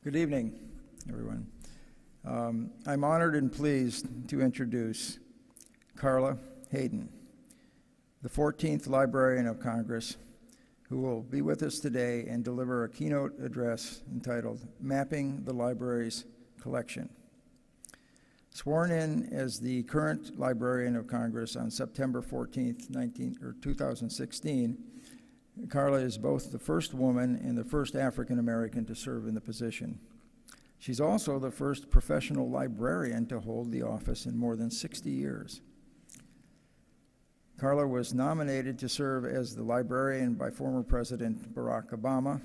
Good evening, everyone. I'm honored and pleased to introduce Carla Hayden, the 14th Librarian of Congress, who will be with us today and deliver a keynote address entitled Mapping the Library's Collection. Sworn in as the current Librarian of Congress on September 14th, 2016, Carla is both the first woman and the first African American to serve in the position. She's also the first professional librarian to hold the office in more than 60 years. Carla was nominated to serve as the librarian by former President Barack Obama,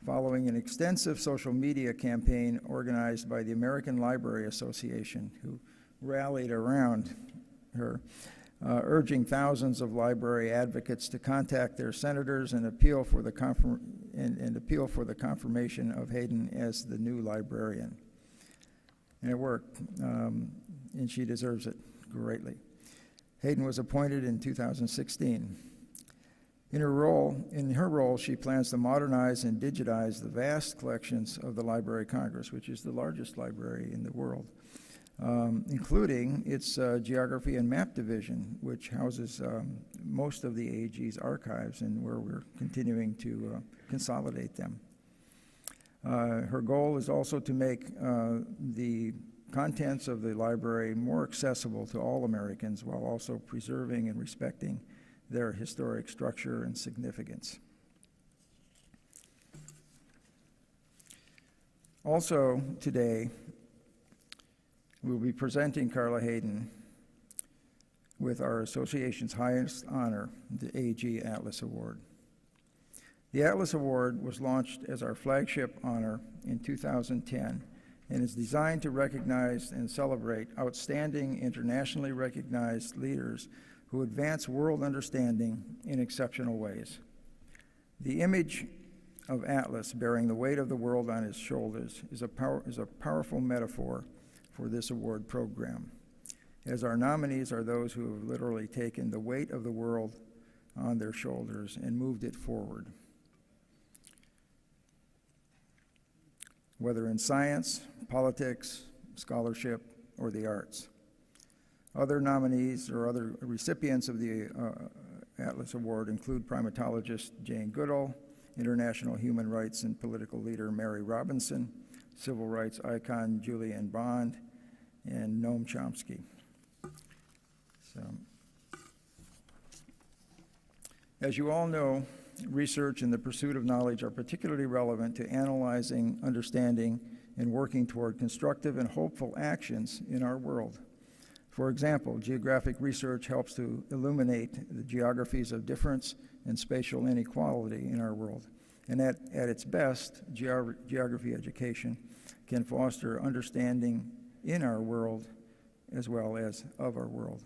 following an extensive social media campaign organized by the American Library Association, who rallied around her, urging thousands of library advocates to contact their senators and appeal for the confirmation of Hayden as the new librarian. And it worked, and she deserves it greatly. Hayden was appointed in 2016. In her role, she plans to modernize and digitize the vast collections of the Library of Congress, which is the largest library in the world, including its Geography and Map Division, which houses most of the AAG's archives and where we're continuing to consolidate them. Her goal is also to make the contents of the library more accessible to all Americans while also preserving and respecting their historic structure and significance. Also today, we'll be presenting Carla Hayden with our association's highest honor, the AAG Atlas Award. The Atlas Award was launched as our flagship honor in 2010 and is designed to recognize and celebrate outstanding internationally recognized leaders who advance world understanding in exceptional ways. The image of Atlas bearing the weight of the world on his shoulders is a powerful metaphor for this award program, as our nominees are those who have literally taken the weight of the world on their shoulders and moved it forward. Whether in science, politics, scholarship, or the arts. Other nominees or other recipients of the Atlas Award include primatologist Jane Goodall, international human rights and political leader Mary Robinson, civil rights icon Julianne Bond, and Noam Chomsky. As you all know, research and the pursuit of knowledge are particularly relevant to analyzing, understanding, and working toward constructive and hopeful actions in our world. For example, geographic research helps to illuminate the geographies of difference and spatial inequality in our world. And at its best, geography education can foster understanding in our world as well as of our world.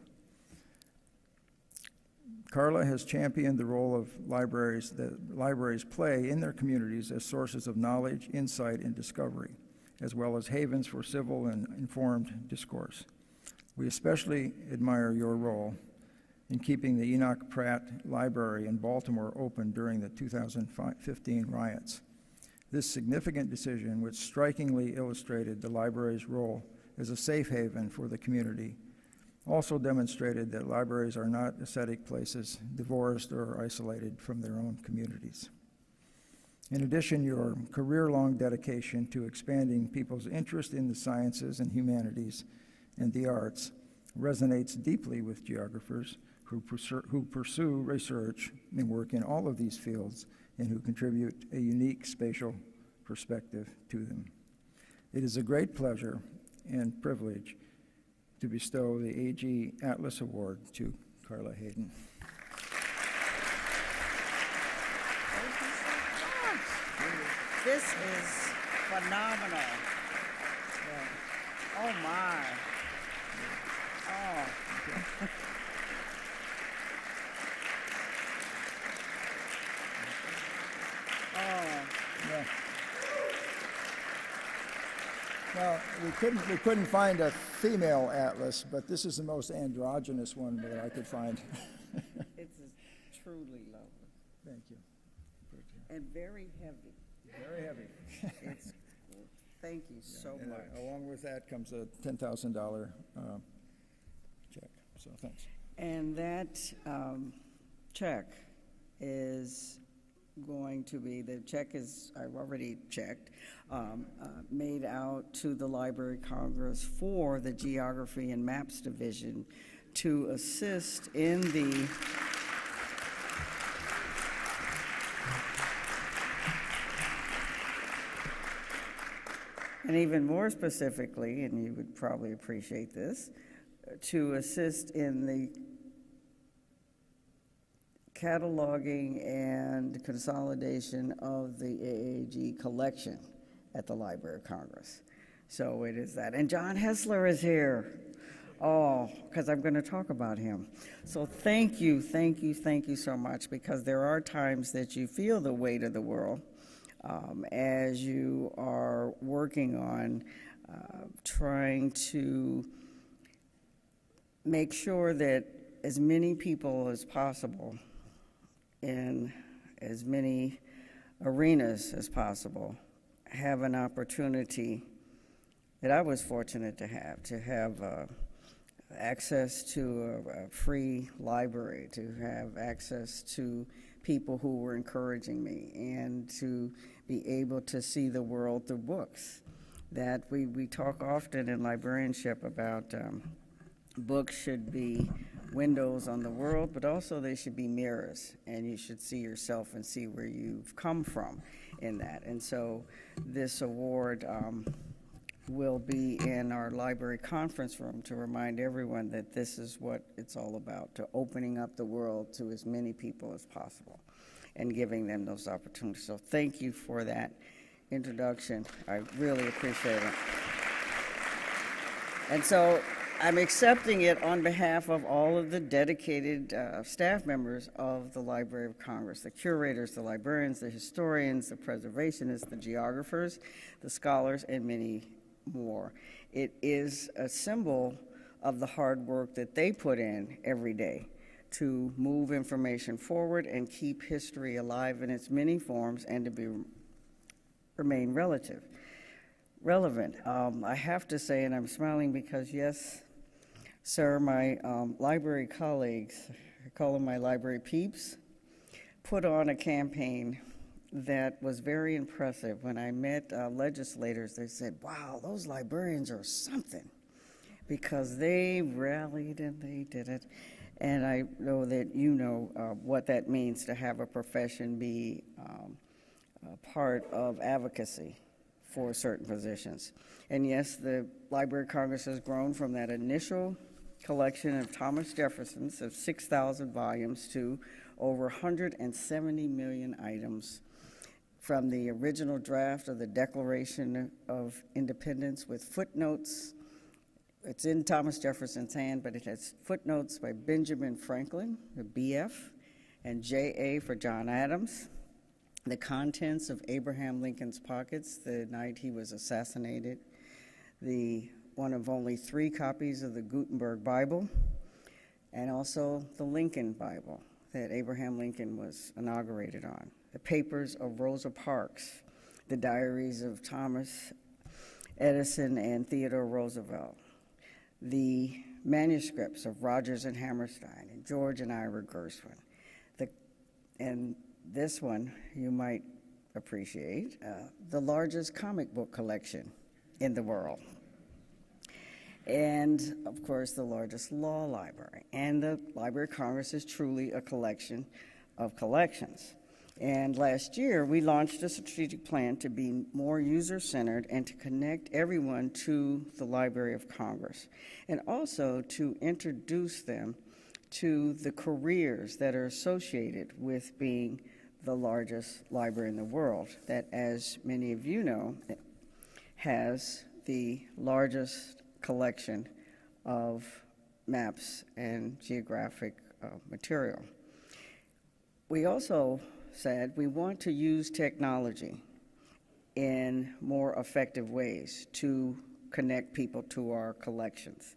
Carla has championed the role of libraries that libraries play in their communities as sources of knowledge, insight, and discovery, as well as havens for civil and informed discourse. We especially admire your role in keeping the Enoch Pratt Library in Baltimore open during the 2015 riots. This significant decision, which strikingly illustrated the library's role as a safe haven for the community, also demonstrated that libraries are not ascetic places, divorced or isolated from their own communities. In addition, your career-long dedication to expanding people's interest in the sciences and humanities and the arts resonates deeply with geographers who pursue research and work in all of these fields and who contribute a unique spatial perspective to them. It is a great pleasure and privilege to bestow the AAG Atlas Award to Carla Hayden. Thank you so much. This is phenomenal. Yeah. Oh my. Oh. Okay. Yeah. Well, we couldn't find a female atlas, but this is the most androgynous one that I could find. It's truly lovely. Thank you. And very heavy. Very heavy. It's Thank you so And, much. along with that comes a $10,000 check, so thanks. And that check is going to be, the check is, I've already checked, made out to the Library of Congress for the Geography and Maps Division to assist in the and even more specifically, and you would probably appreciate this, to assist in the cataloging and consolidation of the AAG collection at the Library of Congress. So it is that. And John Hessler is here. Oh, because I'm going to talk about him. So thank you so much, because there are times that you feel the weight of the world as you are working on trying to make sure that as many people as possible in as many arenas as possible have an opportunity that I was fortunate to have access to a free library, to have access to people who were encouraging me, and to be able to see the world through books. That we talk often in librarianship about books should be windows on the world, but also they should be mirrors, and you should see yourself and see where you've come from in that. And so this award will be in our library conference room to remind everyone that this is what it's all about, to opening up the world to as many people as possible and giving them those opportunities. So thank you for that introduction. I really appreciate it. And so I'm accepting it on behalf of all of the dedicated staff members of the Library of Congress, the curators, the librarians, the historians, the preservationists, the geographers, the scholars, and many more. It is a symbol of the hard work that they put in every day to move information forward and keep history alive in its many forms and to remain relevant. I have to say, and I'm smiling because, yes, sir, my library colleagues, I call them my library peeps, put on a campaign that was very impressive. When I met legislators, they said, wow, those librarians are something, because they rallied and they did it. And I know that you know what that means to have a profession be a part of advocacy for certain positions. And yes, the Library of Congress has grown from that initial collection of Thomas Jefferson's of 6,000 volumes to over 170 million items, from the original draft of the Declaration of Independence with footnotes. It's in Thomas Jefferson's hand, but it has footnotes by Benjamin Franklin, the BF, and J.A. for John Adams, the contents of Abraham Lincoln's pockets the night he was assassinated, the one of only 3 copies of the Gutenberg Bible, and also the Lincoln Bible that Abraham Lincoln was inaugurated on, the papers of Rosa Parks, the diaries of Thomas Edison and Theodore Roosevelt, the manuscripts of Rogers and Hammerstein and George and Ira Gershwin. And this one you might appreciate, the largest comic book collection in the world. And, of course, the largest law library. And the Library of Congress is truly a collection of collections. And last year, we launched a strategic plan to be more user-centered and to connect everyone to the Library of Congress, and also to introduce them to the careers that are associated with being the largest library in the world, that, as many of you know, has the largest collection of maps and geographic material. We also said we want to use technology in more effective ways to connect people to our collections.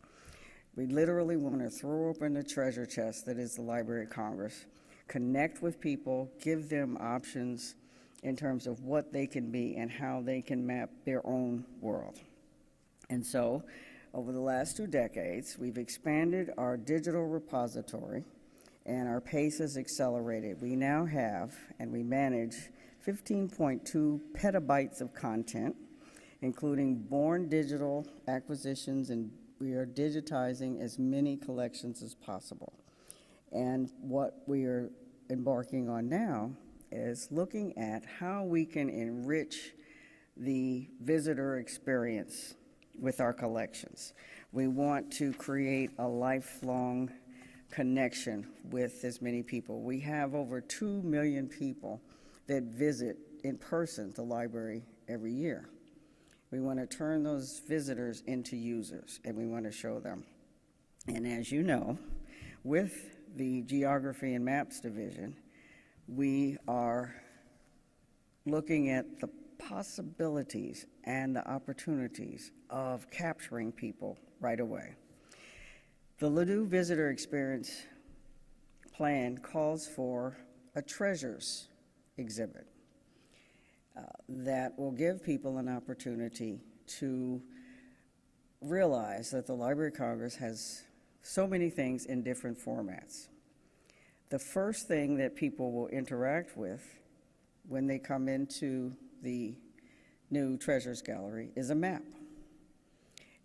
We literally want to throw open the treasure chest that is the Library of Congress, connect with people, give them options in terms of what they can be and how they can map their own world. And so, over the last 2 decades, we've expanded our digital repository, and our pace has accelerated. We now have, and we manage, 15.2 petabytes of content, including born digital acquisitions, and we are digitizing as many collections as possible. And what we are embarking on now is looking at how we can enrich the visitor experience with our collections. We want to create a lifelong connection with as many people. We have over 2 million people that visit in person the library every year. We want to turn those visitors into users, and we want to show them. And as you know, with the Geography and Maps division, we are looking at the possibilities and the opportunities of capturing people right away. The Ladue Visitor Experience Plan calls for a treasures exhibit that will give people an opportunity to realize that the Library of Congress has so many things in different formats. The first thing that people will interact with when they come into the new Treasures Gallery is a map.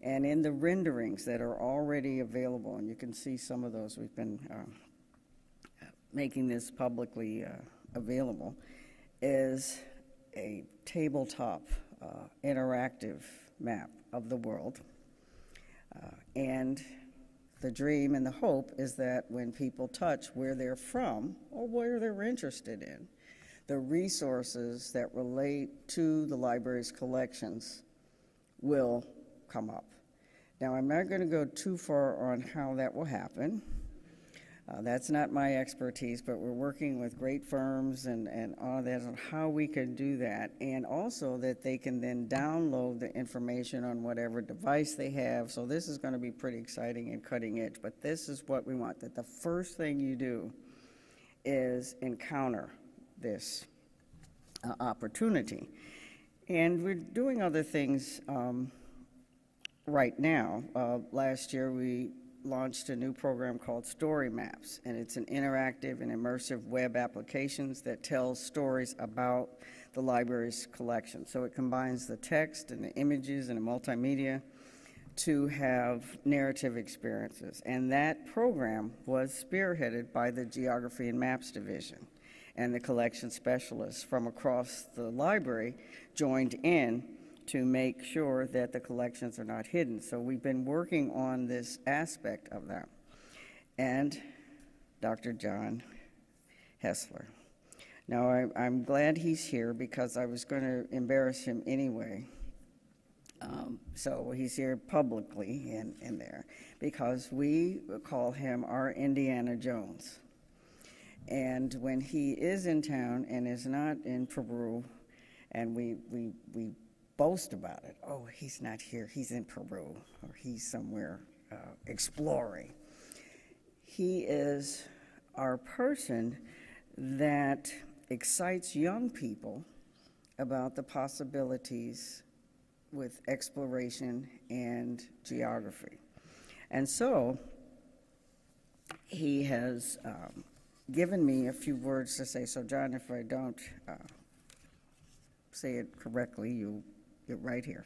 And in the renderings that are already available, and you can see some of those, we've been making this publicly available, is a tabletop interactive map of the world. And the dream and the hope is that when people touch where they're from or where they're interested in, the resources that relate to the library's collections will come up. Now, I'm not going to go too far on how that will happen. That's not my expertise, but we're working with great firms and all of that on how we can do that, and also that they can then download the information on whatever device they have. So this is going to be pretty exciting and cutting edge, but this is what we want, that the first thing you do is encounter this opportunity. And we're doing other things right now. Last year we launched a new program called Story Maps, and it's an interactive and immersive web applications that tells stories about the library's collection. So it combines the text and the images and the multimedia to have narrative experiences. And that program was spearheaded by the Geography and Maps division, and the collection specialists from across the library joined in to make sure that the collections are not hidden. So we've been working on this aspect of that. And Dr. John Hessler. Now, I'm glad he's here because I was going to embarrass him anyway. So he's here publicly in there because we call him our Indiana Jones. And when he is in town and is not in Peru, and we boast about it. Oh, he's not here, he's in Peru, or he's somewhere exploring. He is our person that excites young people about the possibilities with exploration and geography. And so he has given me a few words to say. So John, if I don't say it correctly, you'll get right here.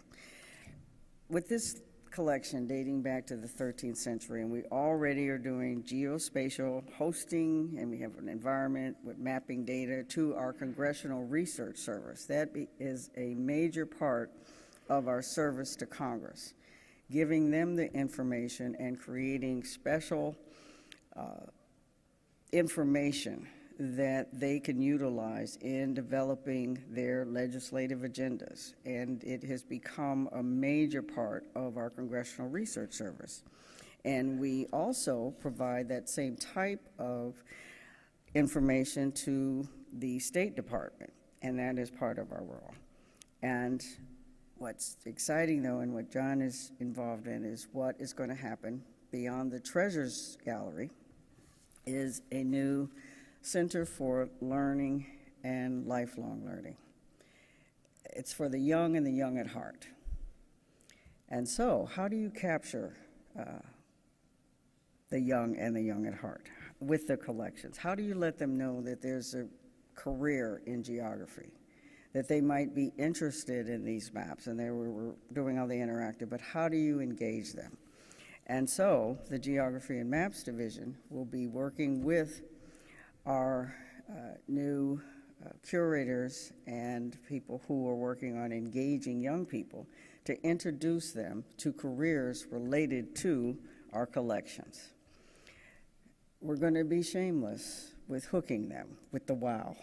With this collection dating back to the 13th century, and we already are doing geospatial hosting, and we have an environment with mapping data to our Congressional Research Service. That is a major part of our service to Congress, giving them the information and creating special information that they can utilize in developing their legislative agendas. And it has become a major part of our Congressional Research Service. And we also provide that same type of information to the State Department, and that is part of our role. And what's exciting, though, and what John is involved in is what is going to happen beyond the Treasures Gallery is a new Center for Learning and lifelong learning. It's for the young and the young at heart. And so, how do you capture the young and the young at heart with the collections? How do you let them know that there's a career in geography, that they might be interested in these maps, and we're doing all the interactive, but how do you engage them? And so, the Geography and Maps Division will be working with our new curators and people who are working on engaging young people to introduce them to careers related to our collections. We're going to be shameless with hooking them with the wow.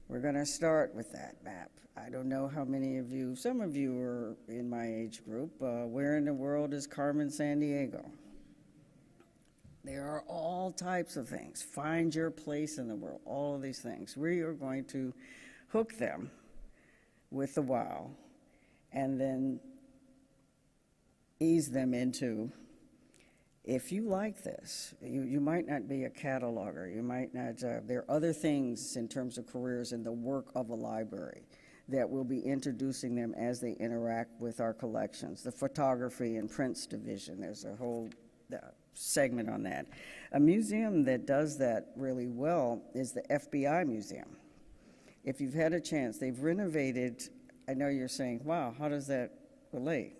We're going to start with that map. I don't know how many of you, some of you are in my age group. Where in the world is Carmen Sandiego? There are all types of things. Find your place in the world, all of these things. We are going to hook them with the wow and then ease them into, if you like this, you might not be a cataloger, you might not, there are other things in terms of careers in the work of a library that we'll be introducing them as they interact with our collections. The photography and prints division, there's a whole segment on that. A museum that does that really well is the FBI Museum. If you've had a chance, they've renovated, I know you're saying, wow, how does that relate?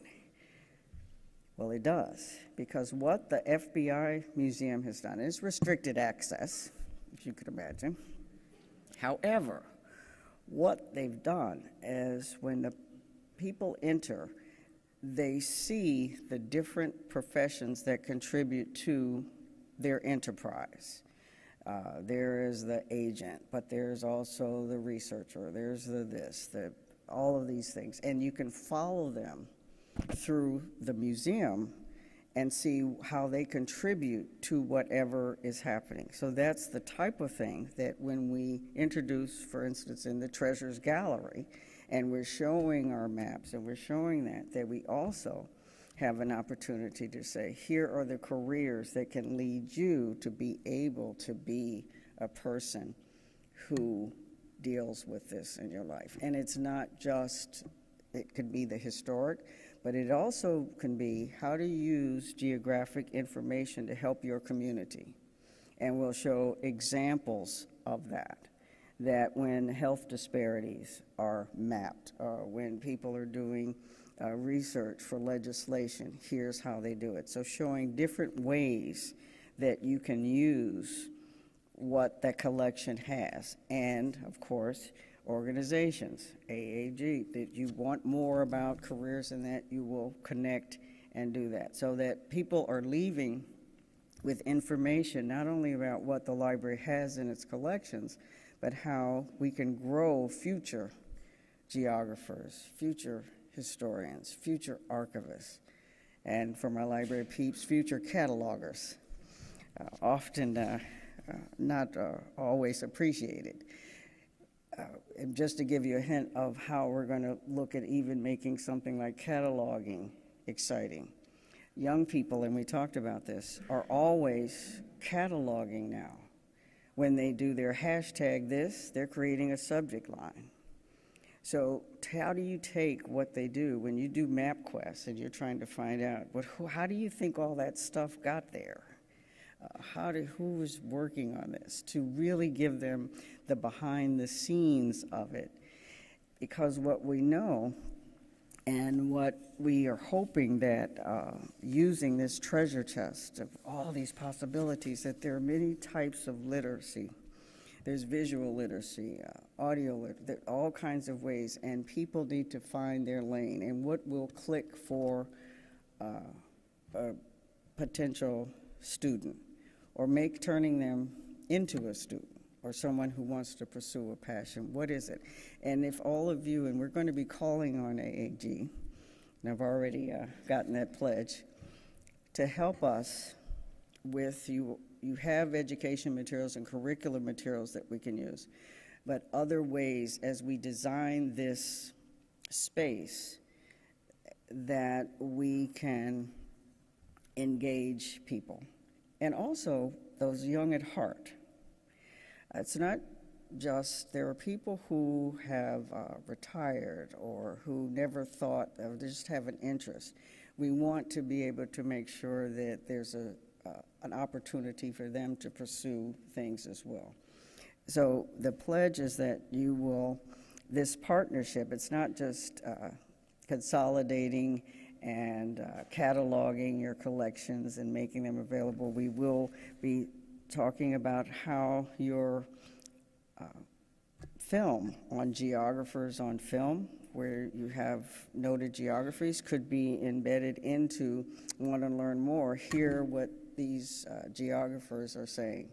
Well, it does, because what the FBI Museum has done is restricted access, if you could imagine. However, what they've done is when the people enter, they see the different professions that contribute to their enterprise. There is the agent, but there's also the researcher, there's all of these things. And you can follow them through the museum and see how they contribute to whatever is happening. So that's the type of thing that when we introduce, for instance, in the Treasures Gallery, and we're showing our maps and we're showing that we also have an opportunity to say, here are the careers that can lead you to be able to be a person who deals with this in your life. And it's not just, it could be the historic, but it also can be how to use geographic information to help your community. And we'll show examples of that when health disparities are mapped, or when people are doing research for legislation, here's how they do it. So showing different ways that you can use what that collection has. And, of course, organizations, AAG, that you want more about careers and that you will connect and do that. So that people are leaving with information not only about what the library has in its collections, but how we can grow future geographers, future historians, future archivists, and for my library peeps, future catalogers, often not always appreciated. And just to give you a hint of how we're going to look at even making something like cataloging exciting. Young people, and we talked about this, are always cataloging now. When they do their hashtag this, they're creating a subject line. So how do you take what they do when you do MapQuest and you're trying to find out, how do you think all that stuff got there? Who was working on this, to really give them the behind the scenes of it? Because what we know and what we are hoping that using this treasure chest of all these possibilities, that there are many types of literacy. There's visual literacy, audio literacy, all kinds of ways, and people need to find their lane and what will click for a potential student, or turning them into a student, or someone who wants to pursue a passion. What is it? And if all of you, and we're going to be calling on AAG, and I've already gotten that pledge, to help us with, you have education materials and curriculum materials that we can use, but other ways as we design this space that we can engage people. And also those young at heart. It's not there are people who have retired or who never thought, or just have an interest. We want to be able to make sure that there's an opportunity for them to pursue things as well. So the pledge is that you will, this partnership, it's not just consolidating and cataloging your collections and making them available. We will be talking about how your film on Geographers on Film, where you have noted geographies, could be embedded into, want to learn more, hear what these geographers are saying.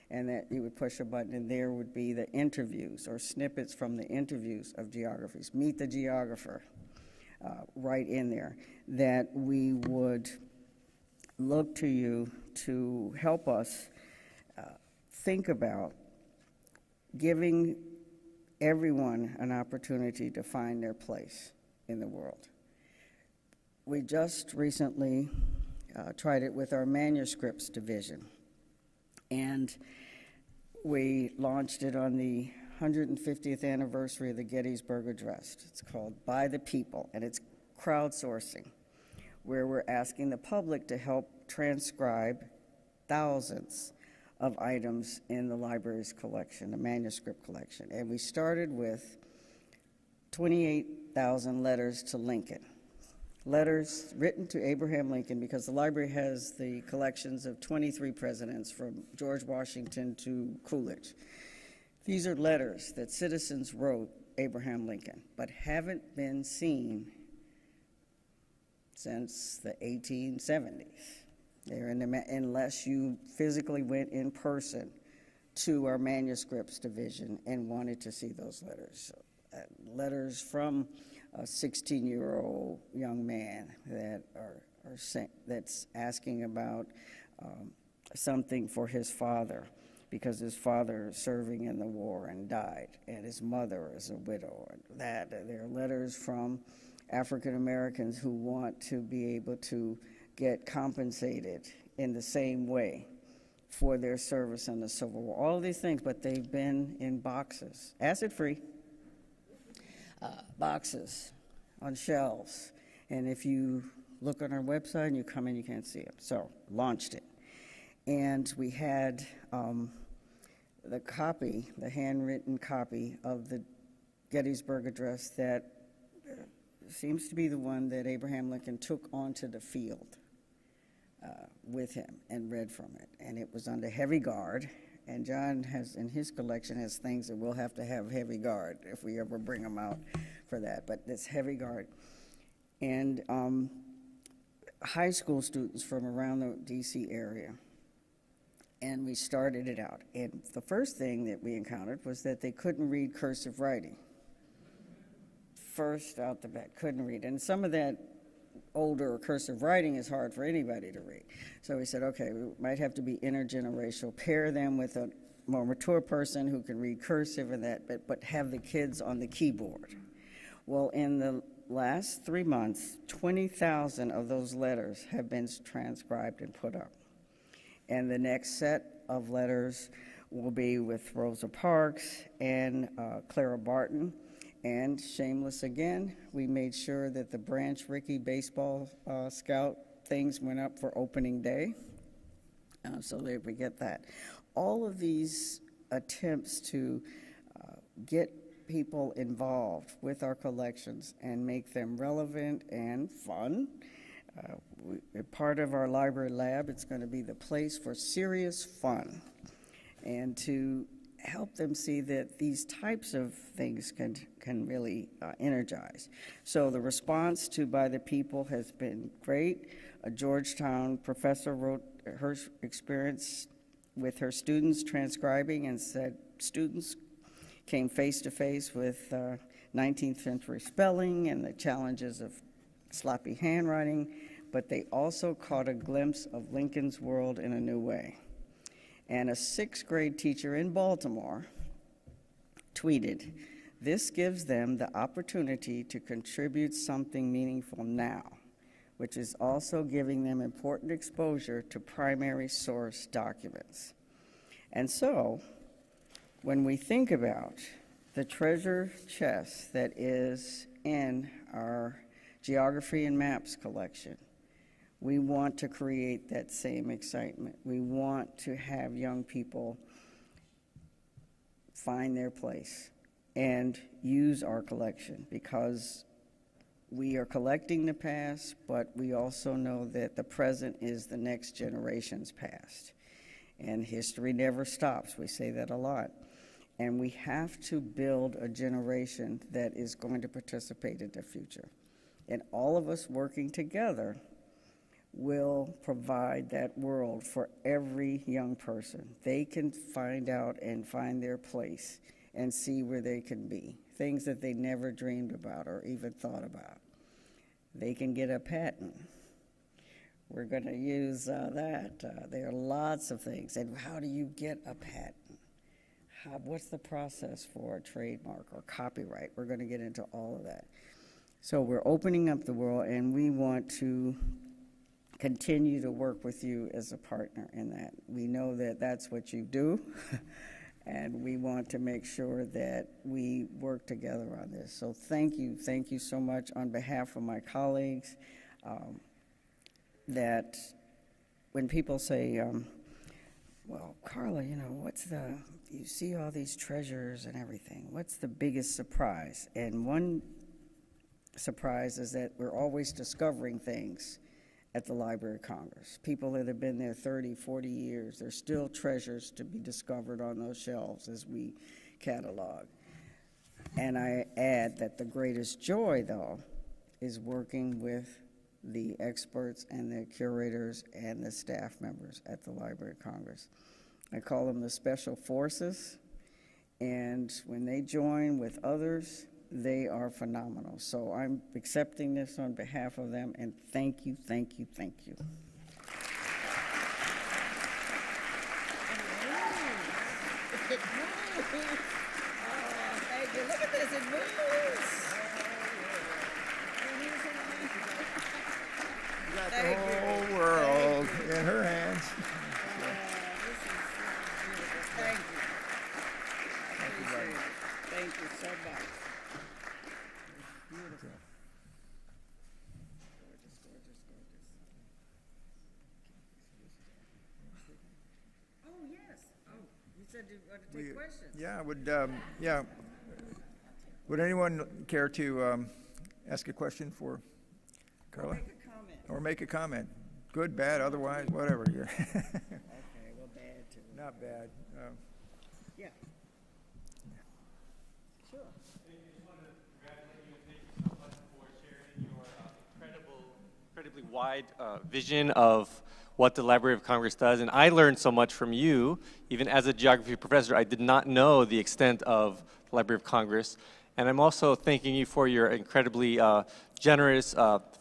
And that you would push a button and there would be the interviews or snippets from the interviews of geographies. Meet the geographer right in there. That we would look to you to help us think about giving everyone an opportunity to find their place in the world. We just recently tried it with our manuscripts division. And we launched it on the 150th anniversary of the Gettysburg Address. It's called By the People, and it's crowdsourcing, where we're asking the public to help transcribe thousands of items in the library's collection, the manuscript collection. And we started with 28,000 letters to Lincoln. Letters written to Abraham Lincoln, because the library has the collections of 23 presidents from George Washington to Coolidge. These are letters that citizens wrote Abraham Lincoln, but haven't been seen since the 1870s. They're in the, unless you physically went in person to our manuscripts division and wanted to see those letters. Letters from a 16-year-old young man that that's asking about something for his father, because his father is serving in the war and died, and his mother is a widow. There are letters from African Americans who want to be able to get compensated in the same way for their service in the Civil War. All of these things, but they've been in boxes, acid-free. Boxes on shelves, and if you look on our website and you come in, you can't see them. So launched it, and we had the copy, the handwritten copy of the Gettysburg Address that seems to be the one that Abraham Lincoln took onto the field with him and read from it, and it was under heavy guard. And John has, in his collection, has things that we'll have to have heavy guard if we ever bring them out for that, but it's heavy guard. And high school students from around the DC area. And we started it out. And the first thing that we encountered was that they couldn't read cursive writing. First out the bat, couldn't read. And some of that older cursive writing is hard for anybody to read. So we said, okay, we might have to be intergenerational, pair them with a more mature person who can read cursive and that, but have the kids on the keyboard. Well, in the last 3 months, 20,000 of those letters have been transcribed and put up. And the next set of letters will be with Rosa Parks and Clara Barton. And shameless again, we made sure that the Branch Rickey baseball scout things went up for opening day, so that we get that. All of these attempts to get people involved with our collections and make them relevant and fun. Part of our library lab, it's going to be the place for serious fun, and to help them see that these types of things can really energize. So the response to By the People has been great. A Georgetown professor wrote her experience with her students transcribing and said students came face to face with 19th century spelling and the challenges of sloppy handwriting, but they also caught a glimpse of Lincoln's world in a new way. And a 6th grade teacher in Baltimore tweeted, "This gives them the opportunity to contribute something meaningful now, which is also giving them important exposure to primary source documents." And so when we think about the treasure chest that is in our geography and maps collection, we want to create that same excitement. We want to have young people find their place and use our collection, because we are collecting the past, but we also know that the present is the next generation's past. And history never stops. We say that a lot. And we have to build a generation that is going to participate in the future. And all of us working together will provide that world for every young person. They can find out and find their place and see where they can be, things that they never dreamed about or even thought about. They can get a patent. We're going to use that. There are lots of things. And how do you get a patent? What's the process for a trademark or copyright? We're going to get into all of that. So we're opening up the world, and we want to continue to work with you as a partner in that. We know that that's what you do, and we want to make sure that we work together on this. So thank you so much on behalf of my colleagues. That when people say, well, Carla, you know, you see all these treasures and everything, what's the biggest surprise? And one surprise is that we're always discovering things at the Library of Congress. People that have been there 30, 40 years, there's still treasures to be discovered on those shelves as we catalog. And I add that the greatest joy, though, is working with the experts and the curators and the staff members at the Library of Congress. I call them the special forces, and when they join with others, they are phenomenal. So I'm accepting this on behalf of them, and thank you, thank you, thank you. It moves. Oh, thank you. Look at this, it moves. You got the whole world in her hands. Thank you. I appreciate it. Thank you so much. Beautiful. Gorgeous, gorgeous, gorgeous. Oh, yes. Oh, you said you wanted to take questions. Yeah, would anyone care to ask a question for Carla? Make a comment. Or make a comment. Good, bad, otherwise, whatever. Okay, well, bad too. Not bad. Yeah. Sure. I just want to congratulate you and thank you so much for sharing your incredibly wide vision of what the Library of Congress does. And I learned so much from you, even as a geography professor. I did not know the extent of the Library of Congress. And I'm also thanking you for your incredibly generous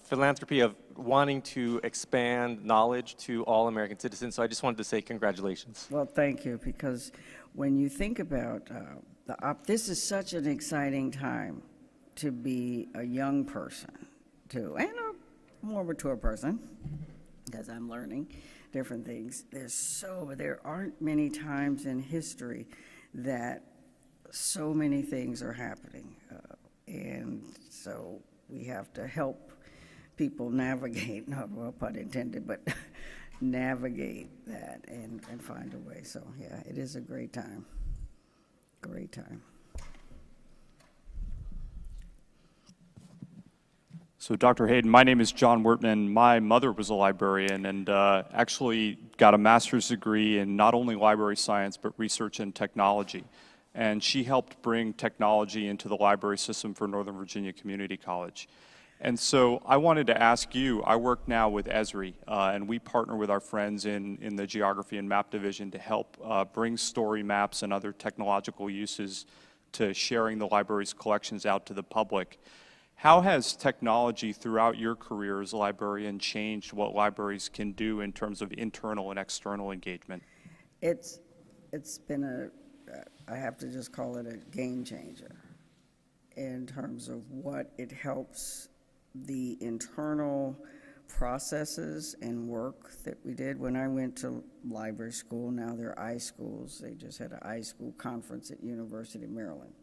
philanthropy of wanting to expand knowledge to all American citizens. So I just wanted to say congratulations. Well, thank you, because when you think about this is such an exciting time to be a young person, and a more mature person, because I'm learning different things. There aren't many times in history that so many things are happening, and so we have to help people navigate, not well pun intended, but navigate that and find a way. So yeah, it is a great time. Great time. So Dr. Hayden, my name is John Wertman. My mother was a librarian and actually got a master's degree in not only library science, but research and technology. And she helped bring technology into the library system for Northern Virginia Community College. And so I wanted to ask you, I work now with Esri, and we partner with our friends in the Geography and Map Division to help bring story maps and other technological uses to sharing the library's collections out to the public. How has technology throughout your career as a librarian changed what libraries can do in terms of internal and external engagement? It's been I have to just call it a game changer in terms of what it helps the internal processes and work that we did. When I went to library school, now they're iSchools. They just had an iSchool conference at University of Maryland,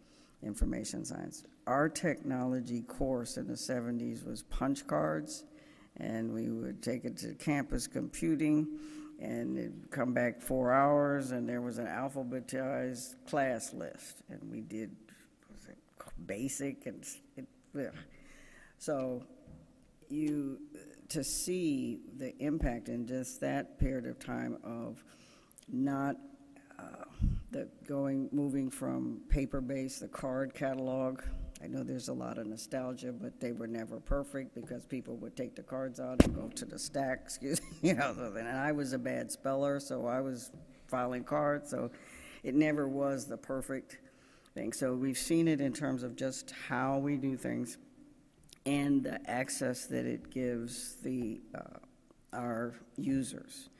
Information Science. Our technology course in the 70s was punch cards, and we would take it to campus computing, and it'd come back 4 hours, and there was an alphabetized class list, and we did basic and so to see the impact in just that period of time of not moving from paper-based, the card catalog. I know there's a lot of nostalgia, but they were never perfect because people would take the cards out and go to the stack, and I was a bad speller, so I was filing cards, so it never was the perfect thing. So we've seen it in terms of just how we do things and the access that it gives our users.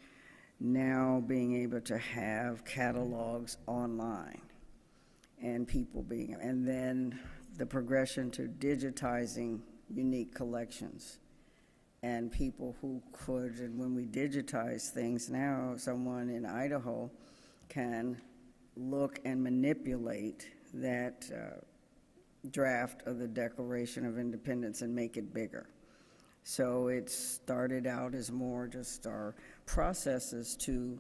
Now being able to have catalogs online and and then the progression to digitizing unique collections and people who could, and when we digitize things now, someone in Idaho can look and manipulate that draft of the Declaration of Independence and make it bigger. So it started out as more just our processes to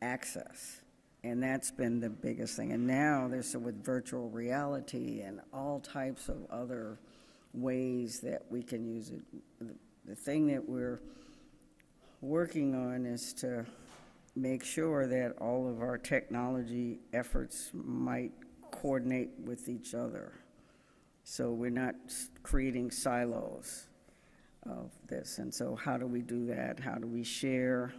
access, and that's been the biggest thing. And now there's with virtual reality and all types of other ways that we can use it. The thing that we're working on is to make sure that all of our technology efforts might coordinate with each other, so we're not creating silos of this. And so how do we do that? How do we share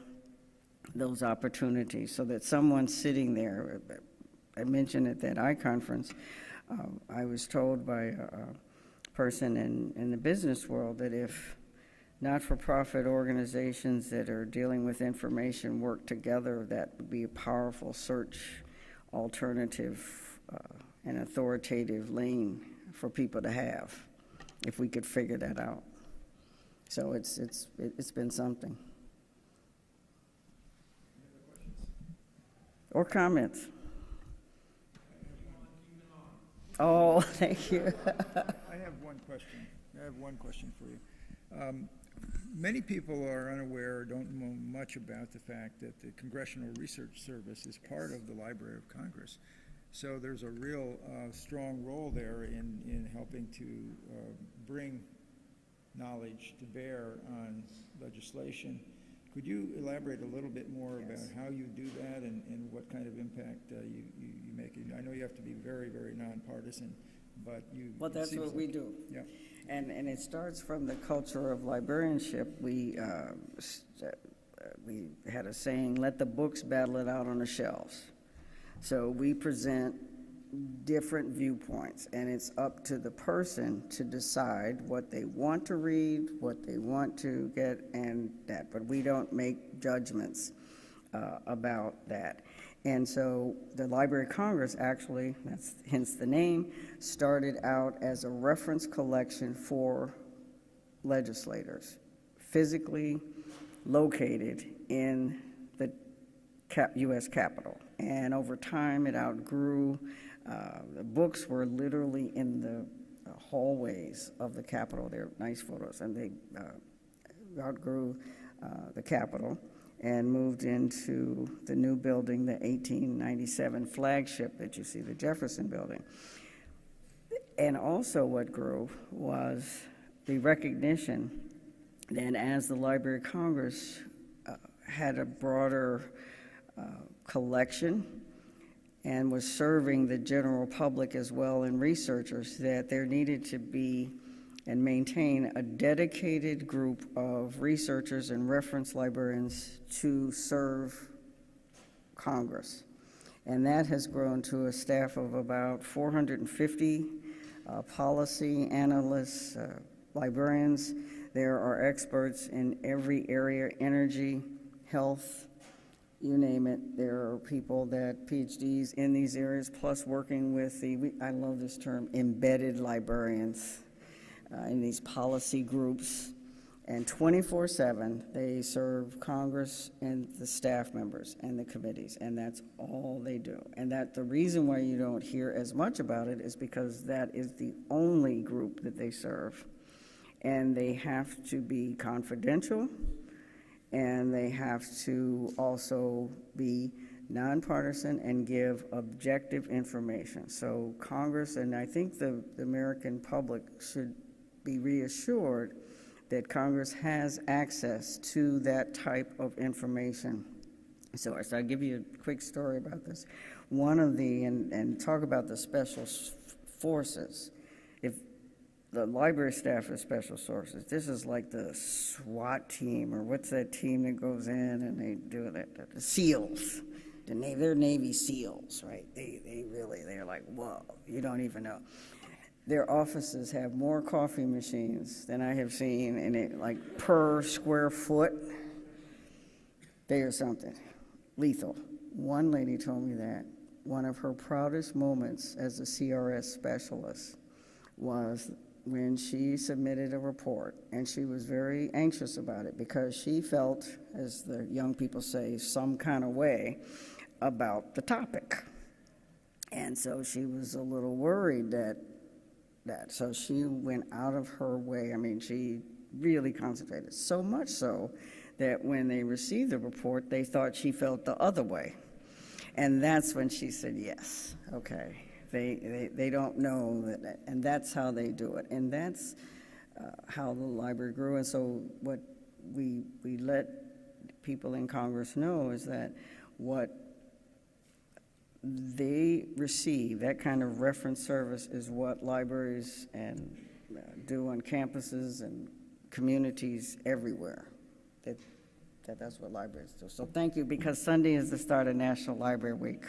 those opportunities so that someone sitting there, I mentioned at that iConference, I was told by a person in the business world that if not-for-profit organizations that are dealing with information work together, that would be a powerful search alternative and authoritative lane for people to have, if we could figure that out. So it's been something. Or comments? Oh, thank you. I have one question for you. Many people are unaware or don't know much about the fact that the Congressional Research Service is part of the Library of Congress. So there's a real strong role there in helping to bring knowledge to bear on legislation. Could you elaborate a little bit more about how you do that and what kind of impact you make? I know you have to be very, very nonpartisan, but you... Well, that's what we do. Yeah. And it starts from the culture of librarianship. We had a saying, let the books battle it out on the shelves. So we present different viewpoints, and it's up to the person to decide what they want to read, what they want to get, and that. But we don't make judgments about that. And so the Library of Congress actually, that's hence the name, started out as a reference collection for legislators, physically located in the U.S. Capitol. And over time, it outgrew. The books were literally in the hallways of the Capitol. They're nice photos. And they outgrew the Capitol and moved into the new building, the 1897 flagship that you see, the Jefferson Building. And also what grew was the recognition that as the Library of Congress had a broader collection and was serving the general public as well and researchers, that there needed to be and maintain a dedicated group of researchers and reference librarians to serve Congress. And that has grown to a staff of about 450 policy analysts, librarians. There are experts in every area, energy, health, you name it. There are people that PhDs in these areas, plus working with I love this term, embedded librarians in these policy groups And 24/7, they serve Congress and the staff members and the committees, and that's all they do. And that the reason why you don't hear as much about it is because that is the only group that they serve. And they have to be confidential, and they have to also be nonpartisan and give objective information. So Congress, and I think the American public should be reassured that Congress has access to that type of information. So I'll give you a quick story about this. One of the, and talk about the special forces. If the library staff is special sources, this is like the SWAT team, or what's that team that goes in and they do that, the SEALs. They're Navy SEALs, right? They're like, whoa, you don't even know. Their offices have more coffee machines than I have seen in it, like per square foot. They are something lethal. One lady told me that one of her proudest moments as a CRS specialist was when she submitted a report, and she was very anxious about it because she felt, as the young people say, some kind of way about the topic. And so she was a little worried that so she went out of her way. I mean, she really concentrated, so much so that when they received the report, they thought she felt the other way. And that's when she said, yes, okay. They don't know that, and that's how they do it. And that's how the library grew. And so what we let people in Congress know is that what they receive, that kind of reference service, is what libraries and do on campuses and communities everywhere. That's what libraries do. So thank you, because Sunday is the start of National Library Week.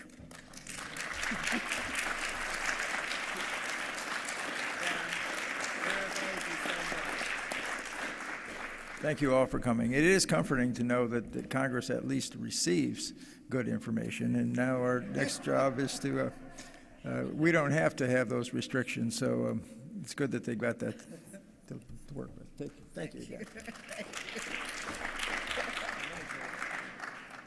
Thank you all for coming. It is comforting to know that Congress at least receives good information, and now our next job is to, we don't have to have those restrictions, so it's good that they got that to work with. Thank you. Thank you.